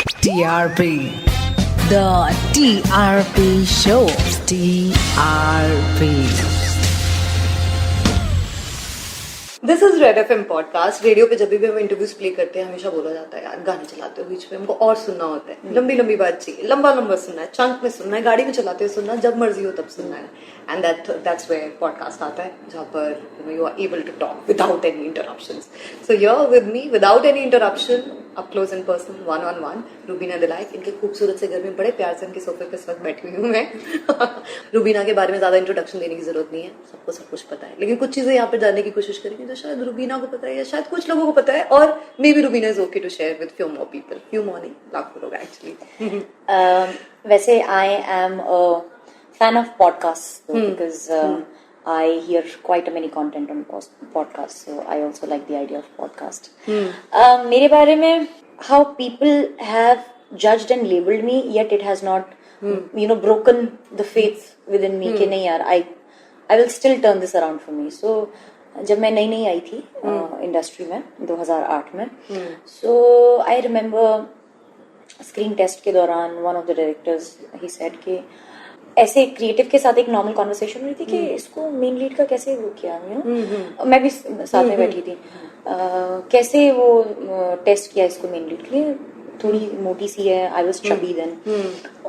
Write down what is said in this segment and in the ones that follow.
TRP. The TRP Show. TRP. This is red FM podcast. Radio पे जब भी हम इंटरव्यूज प्ले करते हैं हमेशा बोला जाता है यार गाने चलाते हो बीच में हमको और सुनना होता है, लंबी लंबी बात चाहिए, लंबा लंबा सुनना है, चंक में सुनना है, गाड़ी में चलाते हुए सुनना, जब मर्जी हो तब सुनना है. एंड दैट्स वेयर पॉडकास्ट आता है जहाँ पर you are able to talk without any interruptions. So here with me without any interruption up close and personal one on one Rubina Dilaik. इनके खूबसूरत से घर में बड़े प्यार से इनके सोफे पे इस वक्त बैठी हुई हूँ मैं. रूबीना के बारे में ज्यादा इंट्रोडक्शन देने की जरूरत नहीं है, सबको सब कुछ पता है, लेकिन कुछ चीजें यहाँ पे जानने की कोशिश करेंगे जो शायद रूबीना को पता है या शायद कुछ लोगों को पता है, और maybe Rubina is okay to share with few more people. Few more नहीं, लाखों लोग एक्चुअली. वैसे I am a fan of podcasts because I hear quite many content on podcasts, so I also like the idea of podcast. मेरे बारे में how people have judged and labeled me, yet it has not broken the faith within me कि नहीं यार I will still turn this around for me. So जब मैं नई आई थी इंडस्ट्री में 2008 में, so I remember screen test के दौरान one of the directors he said कि ऐसे क्रिएटिव के साथ एक नॉर्मल कॉन्वर्सेशन हुई थी कि इसको मेन लीड का कैसे वो किया, मैं भी साथ में बैठी थी, कैसे वो टेस्ट किया इसको मेन लीड के लिए, थोड़ी मोटी सी है, आई वाज चबी देन,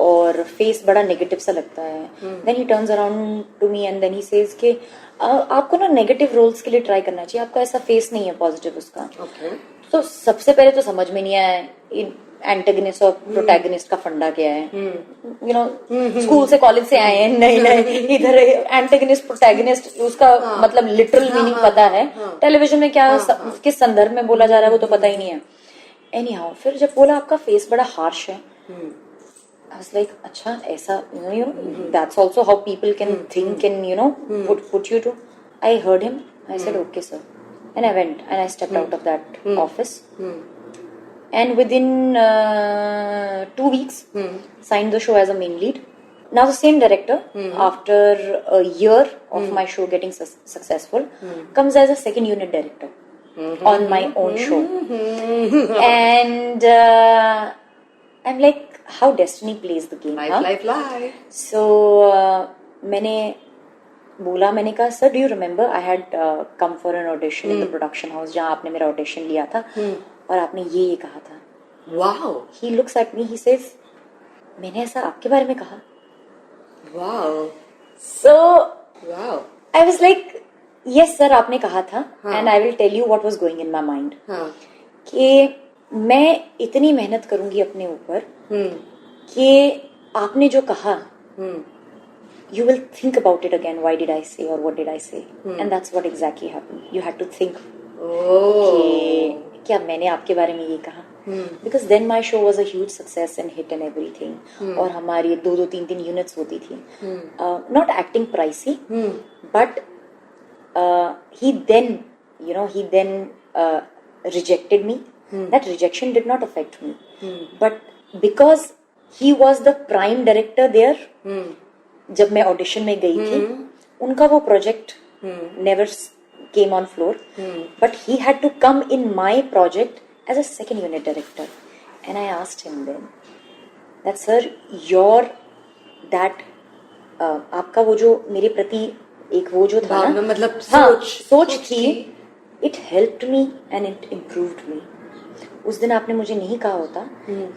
और फेस बड़ा नेगेटिव सा लगता है. Then he turns around to me and then he says कि आपको ना नेगेटिव रोल्स के लिए ट्राई करना चाहिए, आपका ऐसा फेस नहीं है पॉजिटिव उसका. तो सबसे पहले तो समझ में नहीं आया एंटेगनिस्ट और प्रोटैगनिस्ट का फंडा क्या है. स्कूल से कॉलेज से आए हैं, नहीं इधर एंटेगनिस्ट प्रोटैगनिस्ट उसका मतलब लिटरल मीनिंग पता है, टेलीविजन में क्या किस संदर्भ में बोला जा रहा है वो तो पता ही नहीं है. एनी हाउ फिर जब बोला आपका फेस बड़ा हार्श है, I was like, अच्छा ऐसा that's also how people can think and put you to. I heard him. I said okay sir, and I went and I stepped out of that office. And within 2 weeks, signed the show as a main lead. Now the same director, after a year of my show getting successful, comes as a second unit director on my own show. And I'm like, how destiny plays the game. Life. So मैंने कहा sir, do you remember I had come for an audition in the production house जहाँ आपने मेरा audition लिया था, और आपने ये कहा था. Wow. He looks at me, he says, मैंने ऐसा आपके बारे में कहा. Wow. So Wow. I was like, yes sir, आपने कहा था, and I will tell you what was going in my mind. कि मैं इतनी मेहनत करूंगी अपने ऊपर कि आपने जो कहा, you will think about it again, why did I say or what did I say, and that's what exactly happened. You had to think कि क्या मैंने आपके बारे में ये कहा, because then my show was a huge success and hit and everything. और हमारी 2-3 यूनिट्स होती थी, not acting pricey, but he then rejected me. That rejection did not affect me, but because he was the prime director there, जब मैं audition में गई थी, उनका वो project never came on floor, but he had to come in my project as a second unit director. And I asked him then that sir, your that आपका वो जो मेरे प्रति एक वो जो था ना, मतलब सोच थी, it helped me and it improved me. उस दिन आपने मुझे नहीं कहा होता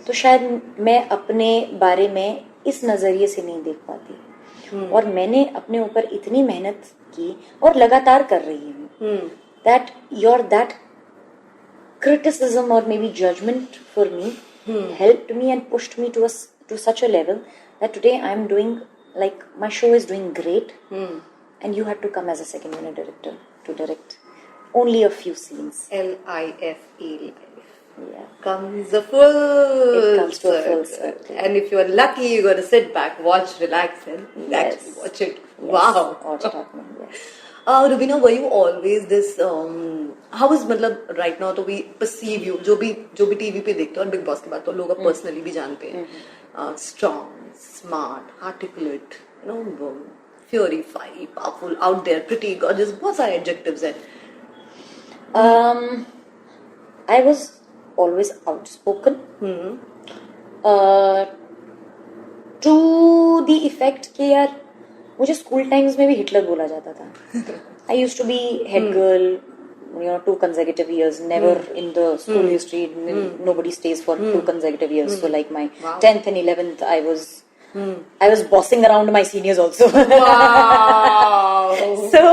तो शायद मैं अपने बारे में इस नजरिए से नहीं देख पाती. और मैंने अपने ऊपर इतनी मेहनत की और लगातार कर रही हूँ, that that criticism or maybe judgment for me helped me and pushed me to such a level that today I am doing, like, my show is doing great, and you had to come as a second unit director to direct only a few scenes. LIFE. Yeah. Comes a full It comes to a full circle. And if you're lucky, you're going to sit back, watch, relax, and actually watch it. Yes. Wow. Watch it happening, yes. Rubina, were you always this, how is, मतलब right now तो we perceive you, जो भी TV पे देखते हैं और Big Boss के बाद तो लोग अब personally भी जानते हैं, strong, smart, articulate, fury, fiery, powerful, out there, pretty, gorgeous, बहुत सारे adjectives हैं. I was always outspoken. To the effect कि यार मुझे स्कूल टाइम्स में भी हिटलर बोला जाता था. I used to be head girl, 2 consecutive years, never in the school history, nobody stays for 2 consecutive years. So like my 10th and 11th, I was bossing around my seniors also. Wow. So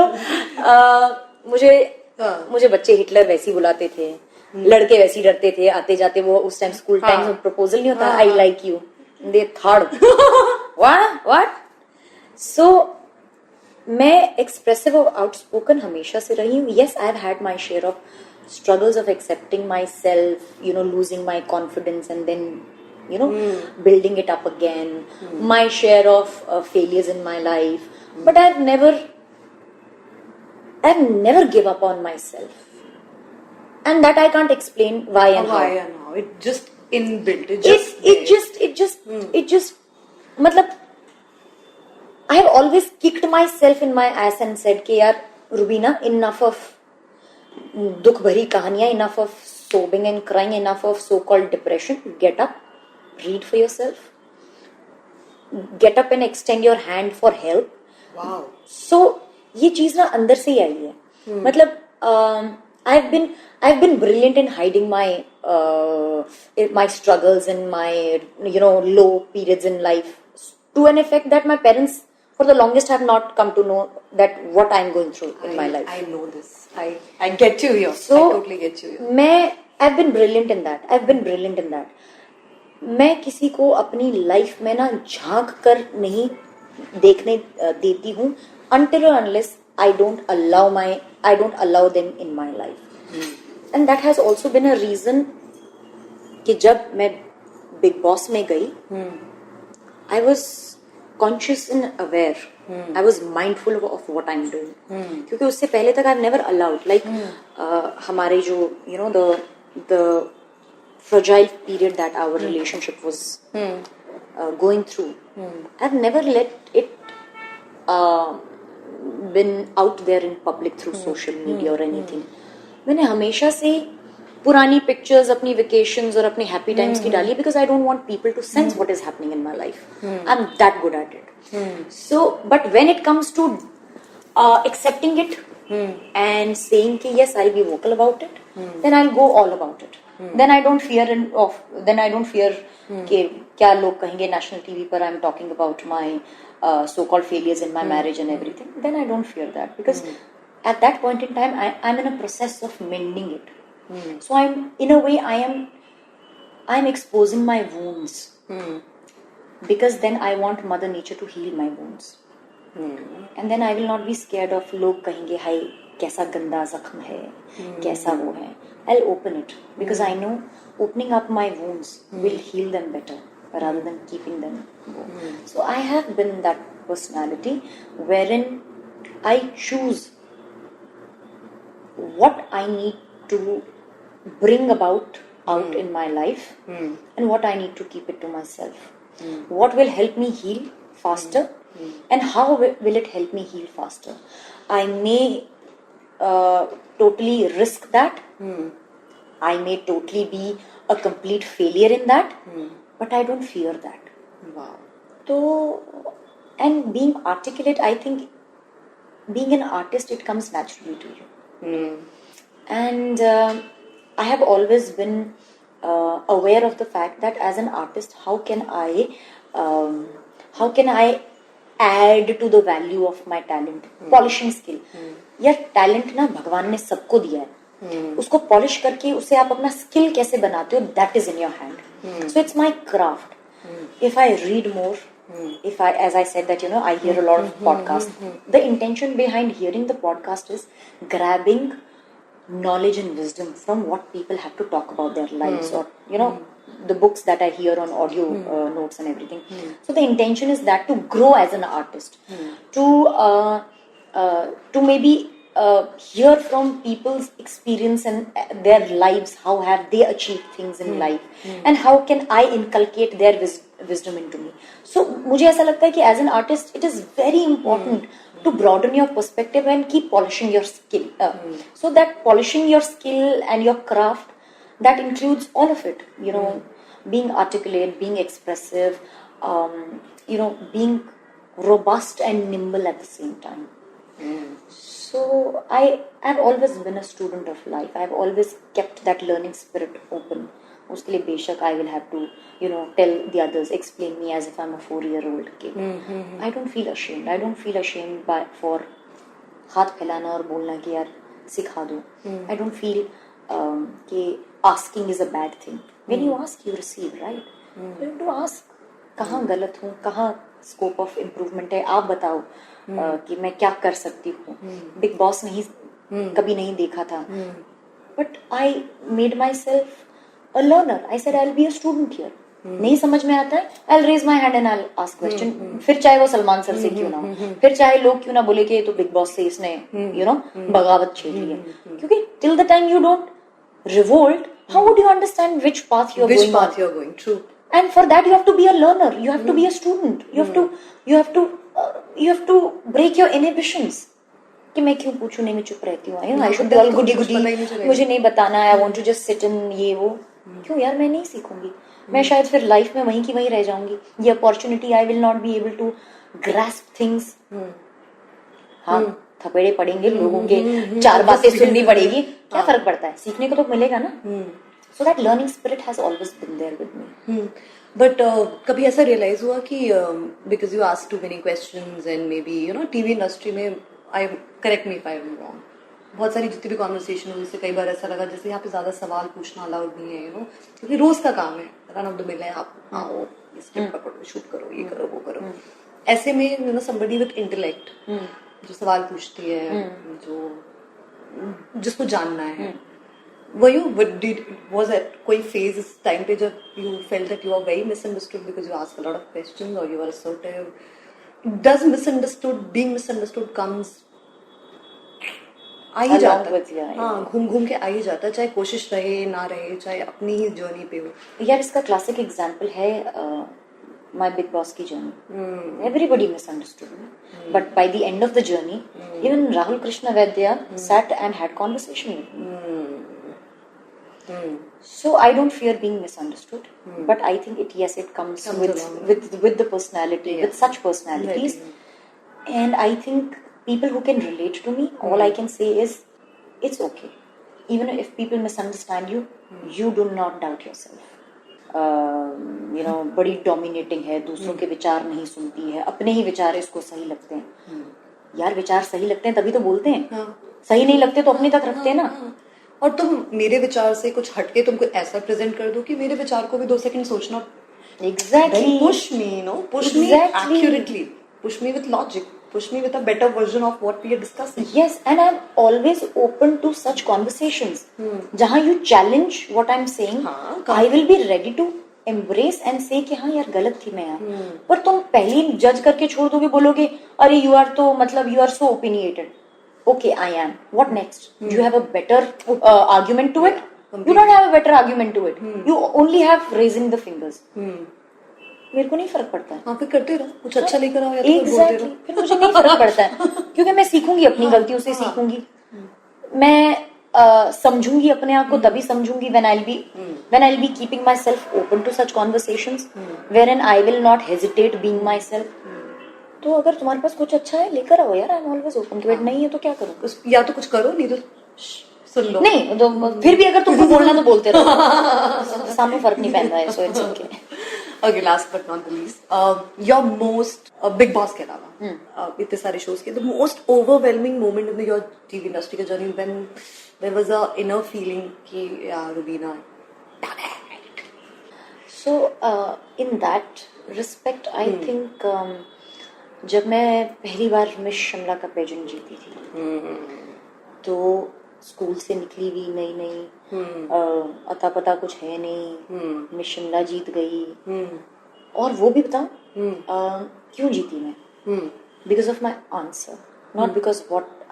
मुझे बच्चे Hitler वैसी बुलाते थे, लड़के वैसी डरते थे आते जाते. वो उस टाइम स्कूल टाइम में प्रपोजल नहीं होता, I like you, they third what. So मैं एक्सप्रेसिव और आउटस्पोकन हमेशा से रही हूँ. Yes, I have had my share of struggles of accepting myself, losing my confidence and then building it up again. My share of failures in my life, but I've never give up on myself, and that I can't explain why and how. It just inbuilt. It just मतलब I have always kicked myself in my ass and said कि यार Rubina, enough of दुख भरी कहानियां, enough of sobbing and crying, enough of so-called depression. Get up, read for yourself, get up and extend your hand for help. Wow. So ये चीज ना अंदर से ही आई है. मतलब I've been brilliant in hiding my struggles and my low periods in life, to an effect that my parents for the longest have not come to know that what I'm going through in my life. I know this. I get you here. So I totally get you here. I've been brilliant in that. मैं किसी को अपनी life में ना झांक कर नहीं देखने देती हूँ until or unless I don't allow them in my life. And that has also been a reason कि जब मैं Bigg Boss में गई, I was conscious and aware. I was mindful of what I'm doing. क्योंकि उससे पहले तक I've never allowed, like हमारे जो the fragile period that our relationship was going through, I've never let it been out there in public through social media or anything. मैंने हमेशा से पुरानी पिक्चर्स अपनी वेकेशंस और अपने हैप्पी टाइम्स की डाली, because I don't want people to sense what is happening in my life. I'm that good at it. So but when it comes to accepting it and saying कि yes, I'll be vocal about it, then I'll go all about it. Then I don't fear कि क्या लोग कहेंगे national TV पर I'm talking about my so-called failures in my marriage and everything. Then I don't fear that, because at that point in time I'm in a process of mending it. So in a way I'm exposing my wounds, because then I want Mother Nature to heal my wounds. And then I will not be scared of लोग कहेंगे हाय कैसा गंदा जख्म है, कैसा वो है. I'll open it, because I know opening up my wounds will heal them better rather than keeping them go. So I have been that personality wherein I choose what I need to bring out in my life, and what I need to keep it to myself. What will help me heal faster, and how will it help me heal faster? I may totally risk that. I may totally be a complete failure in that, but I don't fear that. Wow. So, and being articulate, I think being an artist, it comes naturally to you. And I have always been aware of the fact that as an artist, how can I add to the value of my talent? Polishing skill. यार talent ना भगवान ने सबको दिया है. उसको polish करके उसे आप अपना skill कैसे बनाते हो, that is in your hand. So it's my craft. If I read more, as I said that I hear a lot of podcasts. The intention behind hearing the podcast is grabbing knowledge and wisdom from what people have to talk about their lives, or the books that I hear on audio notes and everything. So the intention is that to grow as an artist, to maybe hear from people's experience and their lives, how have they achieved things in life, and how can I inculcate their wisdom into me. So मुझे ऐसा लगता है कि as an artist it is very important to broaden your perspective and keep polishing your skill. So that polishing your skill and your craft, that includes all of it. being articulate, being expressive, being robust and nimble at the same time. So I've always been a student of life. I've always kept that learning spirit open. उसके लिए बेशक I will have to tell the others, explain me as if I'm a 4-year-old kid. I don't feel ashamed. I don't feel ashamed for हाथ फैलाना और बोलना कि यार सिखा दो. I don't feel कि asking is a bad thing. When you ask, you receive, right? You have to ask. कहाँ गलत हूँ, कहाँ स्कोप ऑफ इम्प्रूवमेंट है, आप बताओ कि मैं क्या कर सकती हूँ. बिग बॉस नहीं कभी नहीं देखा था, but I made myself a learner. I said I will be a student here. नहीं समझ में आता है, I will raise my hand and I will ask question. फिर चाहे वो सलमान सर से क्यों ना हो, फिर चाहे लोग क्यों ना बोले कि तो बिग बॉस से इसने बगावत छेड़ ली है. क्योंकि till the time you don't revolt, how would you understand which path you're going? True. And for that you have to be a learner, you have to be a student, you have to break your inhibitions. कि मैं क्यों पूछूं, नहीं मैं चुप रहती हूँ, I should be all goody goody, मुझे नहीं बताना है, I want to just sit in ये वो. क्यों यार, मैं नहीं सीखूंगी, मैं शायद फिर लाइफ में वहीं की वहीं रह जाऊंगी. ये opportunity I will not be able to grasp things. हाँ, थपेड़े पड़ेंगे, लोगों के 4 बातें सुननी पड़ेगी, क्या फर्क पड़ता है, सीखने को तो मिलेगा ना. So that learning spirit has always been there with me. But कभी ऐसा realize हुआ कि because you ask too many questions and maybe TV industry में, correct me if I am wrong, बहुत सारी जितनी भी conversation हुई उससे कई बार ऐसा लगा जैसे यहाँ पे ज्यादा सवाल पूछना अलाउड नहीं है, क्योंकि रोज का काम है, रन ऑफ द मिल है, आप आओ स्क्रिप्ट पकड़ो, शूट करो, ये करो वो करो. ऐसे में somebody with intellect जो सवाल पूछती है, जिसको जानना है, was it कोई phase इस time पे जब you felt that you are very misunderstood because you ask a lot of questions or you are assertive? Does being misunderstood comes आ ही जाता है, हाँ, घूम घूम के आ ही जाता है, चाहे कोशिश रहे ना रहे, चाहे अपनी ही जर्नी पे हो. यार इसका क्लासिक एग्जांपल है my Big Boss की journey. Everybody misunderstood me, but by the end of the journey, even Rahul Krishna Vaidya sat and had conversation with me. So I don't fear being misunderstood, but I think it comes with the personality, with such personalities, and I think people who can relate to me, all I can say is it's okay. Even if people misunderstand you, you do not doubt yourself. बड़ी dominating है, दूसरों के विचार नहीं सुनती है, अपने ही विचार इसको सही लगते हैं. यार विचार सही लगते हैं तभी तो बोलते हैं, सही नहीं लगते तो अपने तक रखते हैं ना. और तुम मेरे विचार से कुछ हटके तुमको ऐसा प्रेजेंट कर दो कि मेरे विचार को भी 2 सेकंड सोचना. Exactly. Push me accurately, push me with logic, push me with a better version of what we are discussing. Yes, and I'm always open to such conversations. जहाँ you challenge what I'm saying, I will be ready to embrace and say कि हाँ यार गलत थी मैं यार. पर तुम पहले ही जज करके छोड़ दोगे, बोलोगे अरे you are तो मतलब you are so opinionated. Okay, I am. What next? Do you have a better argument to it? You don't have a better argument to it. You only have raising the fingers. मेरे को नहीं फर्क पड़ता है. हाँ, फिर करते रहो, कुछ अच्छा लेकर आओ या तो बोलते रहो. फिर मुझे नहीं फर्क पड़ता है, क्योंकि मैं सीखूंगी अपनी गलतियों से, सीखूंगी मैं, समझूंगी अपने आप को तभी समझूंगी when I'll be keeping myself open to such conversations wherein I will not hesitate being myself. तो अगर तुम्हारे पास कुछ अच्छा है लेकर आओ यार, I'm always open to it. नहीं है तो क्या करूँ, या तो कुछ करो, नहीं तो सुन लो. नहीं तो फिर भी अगर तुमको बोलना तो बोलते रहो, सामने फर्क नहीं पड़ता है. So it's okay. Okay, last but not the least, your most Big Boss के अलावा इतने सारे shows के, the most overwhelming moment in your TV industry का journey when there was a inner feeling कि यार Rubina done it. So in that respect, I think जब मैं पहली बार मिस शिमला का पेजेंट जीती थी, तो स्कूल से निकली हुई नई अता पता कुछ है नहीं, मिस शिमला जीत गई. और वो भी बताऊं क्यों जीती मैं? Because of my answer, not because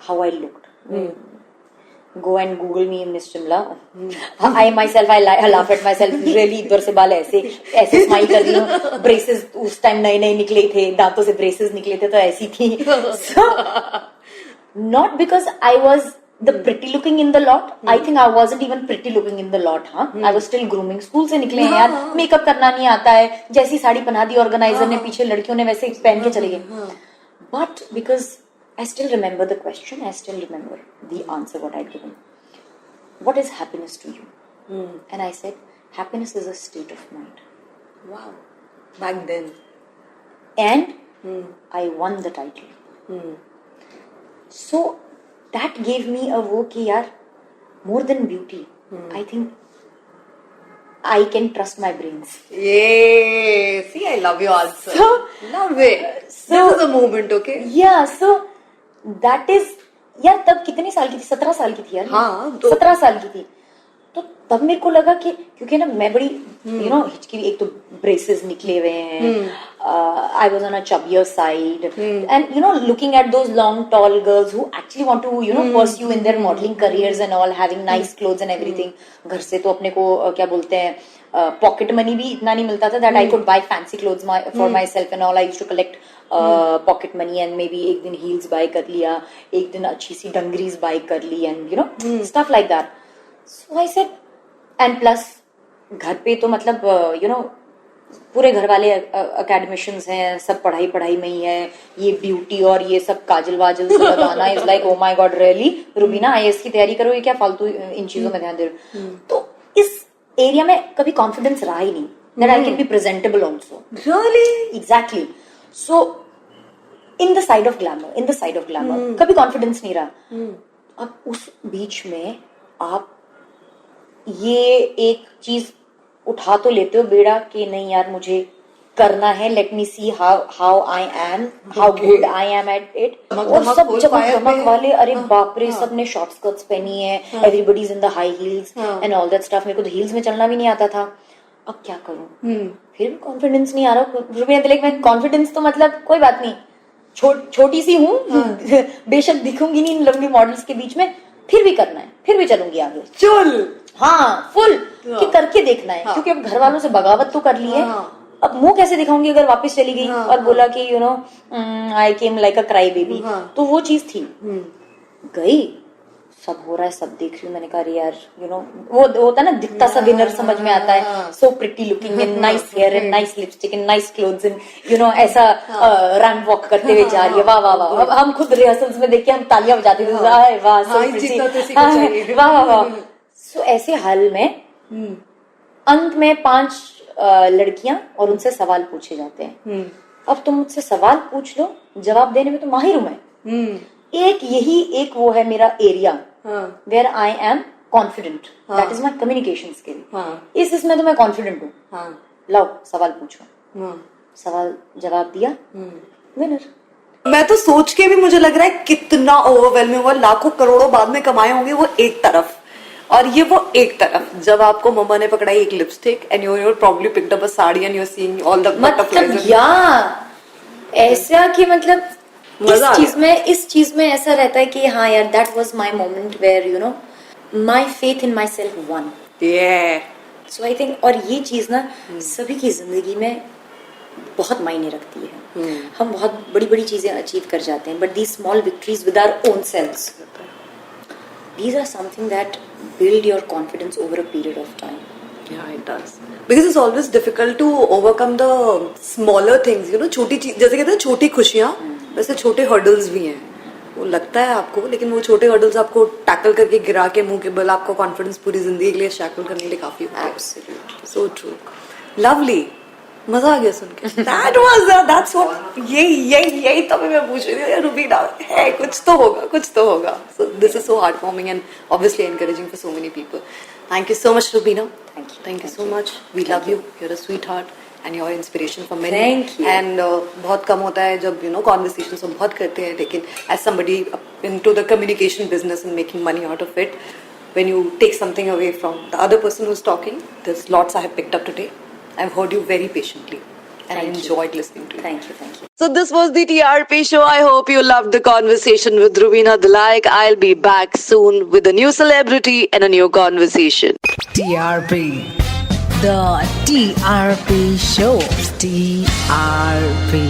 how I looked. Go and Google me Miss Shimla. I laugh at myself really. इधर से बाल ऐसे स्माइल कर रही हूँ. ब्रेसेस उस टाइम नए निकले थे, दांतों से ब्रेसेस निकले थे तो ऐसी थी. So not because I was The pretty looking in the lot, I think I wasn't even pretty looking in the lot, हाँ. I was still grooming. School से निकले हैं यार, मेकअप करना नहीं आता है, जैसी साड़ी पहना दी ऑर्गेनाइजर ने, पीछे लड़कियों ने वैसे पहन के चले गए. But because I still remember the question, I still remember the answer what I'd given. What is happiness to you? And I said, happiness is a state of mind. Wow. Back then. And I won the title. So that gave me a वो कि यार, more than beauty, I think I can trust my brains. Yay! See, I love your answer. Love it. So- This is a moment, okay? Yeah, so that is, यार तब कितने साल की थी? 17 साल की थी यार. हाँ, तो- 17 साल की थी. तो तब मेरे को लगा कि क्योंकि ना मैं बड़ी हिचकी, एक तो ब्रेसेस निकले हुए हैं, I was on a chubbier side, and looking at those long tall girls who actually want to pursue in their modelling careers and all, having nice clothes and everything. घर से तो अपने को क्या बोलते हैं, पॉकेट मनी भी इतना नहीं मिलता था that I could buy fancy clothes for myself and all. I used to collect pocket money and maybe एक दिन हील्स बाय कर लिया, एक दिन अच्छी सी डंगरीज बाय कर ली, and stuff like that. So I said, and plus घर पे तो मतलब पूरे घर वाले अकेडमिशियंस हैं, सब पढ़ाई पढ़ाई में ही है, ये ब्यूटी और ये सब काजल वाजल से लगाना is like oh my God really Rubina IAS की तैयारी करो, ये क्या फालतू इन चीजों में ध्यान दे रहे हो. तो इस एरिया में कभी कॉन्फिडेंस रहा ही नहीं that I can be presentable also. Really? Exactly. So in the side of glamour कभी कॉन्फिडेंस नहीं रहा. अब उस बीच में आप ये एक चीज उठा तो लेते हो बेड़ा कि नहीं यार मुझे करना है, let me see how I am, how good I am at it. और सब चमक वाले, अरे बाप रे, सबने शॉर्ट स्कर्ट्स पहनी है, everybody is in the high heels and all that stuff. मेरे को तो हील्स में चलना भी नहीं आता था. अब क्या करूं, फिर भी कॉन्फिडेंस नहीं आ रहा. रुबीना तिलक में कॉन्फिडेंस तो मतलब कोई बात नहीं, छोटी सी हूँ, बेशक दिखूंगी नहीं इन लंबी मॉडल्स के बीच में, फिर भी करना है, फिर भी चलूंगी आगे. चल. हाँ, फुल कि करके देखना है. क्योंकि अब घर वालों से बगावत तो कर ली है, अब मुंह कैसे दिखाऊंगी अगर वापस चली गई और बोला कि I came like a crybaby. तो वो चीज थी. गई, सब हो रहा है, सब देख रही हूँ. मैंने कहा यार वो होता है ना, दिखता सा विनर समझ में आता है. So pretty looking and nice hair and nice lipstick and nice clothes and ऐसा रैंप वॉक करते हुए जा रही है. वाह वाह वाह. अब हम खुद रिहर्सल्स में देख के हम तालियां बजाते थे, वाह सो प्रिटी, वाह वाह वाह. सो ऐसे हाल में अंत में 5 लड़कियां और उनसे सवाल पूछे जाते हैं. अब तुम मुझसे सवाल पूछ लो, जवाब देने में तो माहिर हूं मैं. एक वो है मेरा area where I am confident, that is my communication skill. इसमें तो मैं कॉन्फिडेंट हूँ. लो सवाल पूछो. सवाल जवाब दिया, विनर. मैं तो सोच के भी मुझे लग रहा है कितना ओवरवेलमिंग हुआ. लाखों करोड़ों बाद में कमाए होंगे वो एक तरफ, और ये वो एक तरफ. जब आपको मम्मा ने पकड़ाई एक lipstick and you probably picked up a sari and you are seeing all the butterflies. ऐसा कि मतलब इस चीज में ऐसा रहता है कि हाँ यार, that was my moment where my faith in myself one. So I think, और ये चीज ना सभी की जिंदगी में बहुत मायने रखती है. हम बहुत बड़ी बड़ी चीजें अचीव कर जाते हैं, but these small victories with our own selves, these are something that build your confidence over a period of time. Yeah, it does. Because it's always difficult to overcome the smaller things, छोटी चीज, जैसे कहते हैं छोटी खुशियाँ, वैसे छोटे hurdles भी हैं. वो लगता है आपको, लेकिन वो छोटे हर्डल्स आपको टैकल करके गिरा के मुंह के बल आपको कॉन्फिडेंस पूरी जिंदगी के लिए शैकल करने के लिए काफी होता है. Absolutely. So true. Lovely. मजा आ गया सुन के. That's what, यही तो मैं पूछ रही थी. रुबीना है, कुछ तो होगा. So this is so heartwarming and obviously encouraging for so many people. Thank you so much, Rubeena. Thank you so much. We love you. You're a sweetheart and you're inspiration for many. Thank you. And बहुत कम होता है जब conversations हम बहुत करते हैं, लेकिन as somebody into the communication business and making money out of it, when you take something away from the other person who's talking, there's lots I have picked up today. I've heard you very patiently and I enjoyed listening to you. Thank you. So this was the TRP show. I hope you loved the conversation with Rubeena Dilak. I'll be back soon with a new celebrity and a new conversation. TRP. The TRP show. TRP.